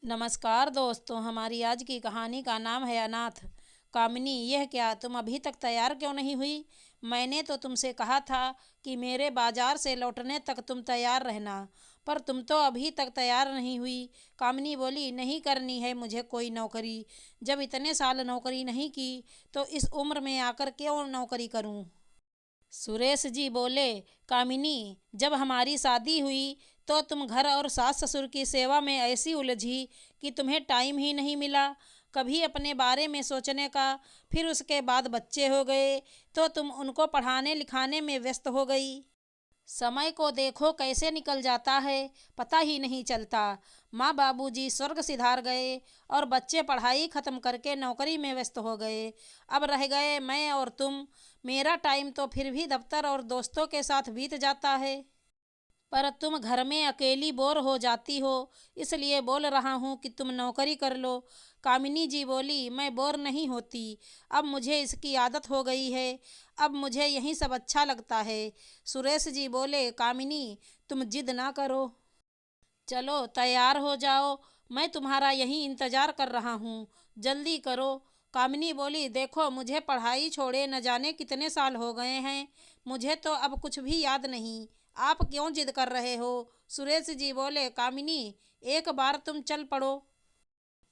नमस्कार दोस्तों, हमारी आज की कहानी का नाम है अनाथ। कामिनी, यह क्या, तुम अभी तक तैयार क्यों नहीं हुई? मैंने तो तुमसे कहा था कि मेरे बाजार से लौटने तक तुम तैयार रहना, पर तुम तो अभी तक तैयार नहीं हुई। कामिनी बोली, नहीं करनी है मुझे कोई नौकरी। जब इतने साल नौकरी नहीं की तो इस उम्र में आकर क्यों नौकरी करूं? सुरेश जी बोले, कामिनी, जब हमारी शादी हुई तो तुम घर और सास ससुर की सेवा में ऐसी उलझी कि तुम्हें टाइम ही नहीं मिला कभी अपने बारे में सोचने का। फिर उसके बाद बच्चे हो गए तो तुम उनको पढ़ाने लिखाने में व्यस्त हो गई। समय को देखो कैसे निकल जाता है, पता ही नहीं चलता। माँ बाबूजी स्वर्ग सिधार गए और बच्चे पढ़ाई खत्म करके नौकरी में व्यस्त हो गए। अब रह गए मैं और तुम। मेरा टाइम तो फिर भी दफ्तर और दोस्तों के साथ बीत जाता है, पर तुम घर में अकेली बोर हो जाती हो, इसलिए बोल रहा हूँ कि तुम नौकरी कर लो। कामिनी जी बोली, मैं बोर नहीं होती, अब मुझे इसकी आदत हो गई है। अब मुझे यही सब अच्छा लगता है। सुरेश जी बोले, कामिनी, तुम जिद ना करो, चलो तैयार हो जाओ, मैं तुम्हारा यहीं इंतजार कर रहा हूँ, जल्दी करो। कामिनी बोली, देखो मुझे पढ़ाई छोड़े न जाने कितने साल हो गए हैं, मुझे तो अब कुछ भी याद नहीं। आप क्यों जिद कर रहे हो? सुरेश जी बोले, कामिनी, एक बार तुम चल पड़ो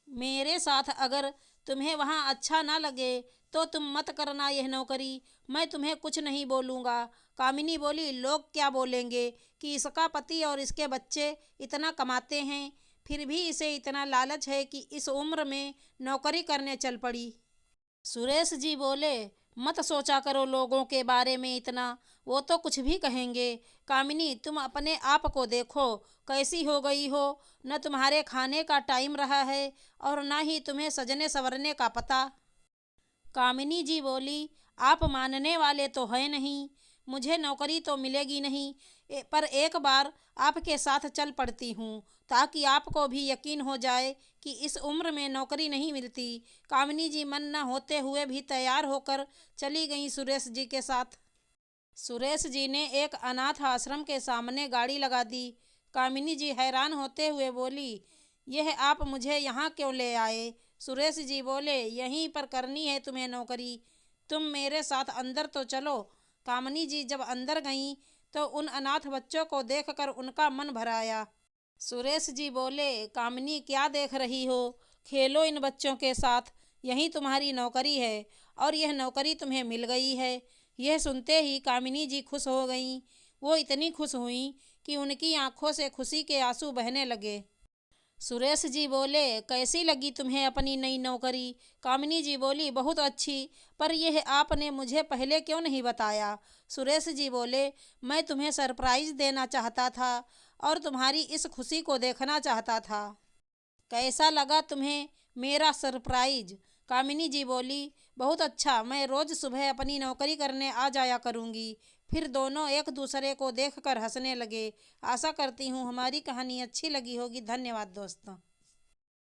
मेरे साथ। अगर तुम्हें वहाँ अच्छा ना लगे तो तुम मत करना यह नौकरी, मैं तुम्हें कुछ नहीं बोलूँगा। कामिनी बोली, लोग क्या बोलेंगे कि इसका पति और इसके बच्चे इतना कमाते हैं, फिर भी इसे इतना लालच है कि इस उम्र में नौकरी करने चल पड़ी। सुरेश जी बोले, मत सोचा करो लोगों के बारे में इतना, वो तो कुछ भी कहेंगे। कामिनी, तुम अपने आप को देखो, कैसी हो गई हो। न तुम्हारे खाने का टाइम रहा है और न ही तुम्हें सजने संवरने का पता। कामिनी जी बोली, आप मानने वाले तो हैं नहीं, मुझे नौकरी तो मिलेगी नहीं, पर एक बार आपके साथ चल पड़ती हूँ ताकि आपको भी यकीन हो जाए कि इस उम्र में नौकरी नहीं मिलती। कामिनी जी मन न होते हुए भी तैयार होकर चली गईं सुरेश जी के साथ। सुरेश जी ने एक अनाथ आश्रम के सामने गाड़ी लगा दी। कामिनी जी हैरान होते हुए बोली, यह आप मुझे यहाँ क्यों ले आए? सुरेश जी बोले, यहीं पर करनी है तुम्हें नौकरी, तुम मेरे साथ अंदर तो चलो। कामिनी जी जब अंदर गईं तो उन अनाथ बच्चों को देखकर उनका मन भर आया। सुरेश जी बोले, कामिनी, क्या देख रही हो? खेलो इन बच्चों के साथ, यही तुम्हारी नौकरी है और यह नौकरी तुम्हें मिल गई है। यह सुनते ही कामिनी जी खुश हो गईं। वो इतनी खुश हुईं कि उनकी आंखों से खुशी के आंसू बहने लगे। सुरेश जी बोले, कैसी लगी तुम्हें अपनी नई नौकरी? कामिनी जी बोली, बहुत अच्छी, पर यह आपने मुझे पहले क्यों नहीं बताया? सुरेश जी बोले, मैं तुम्हें सरप्राइज देना चाहता था और तुम्हारी इस खुशी को देखना चाहता था। कैसा लगा तुम्हें मेरा सरप्राइज? कामिनी जी बोली, बहुत अच्छा, मैं रोज़ सुबह अपनी नौकरी करने आ जाया करूँगी। फिर दोनों एक दूसरे को देखकर हंसने लगे। आशा करती हूँ हमारी कहानी अच्छी लगी होगी। धन्यवाद दोस्तों।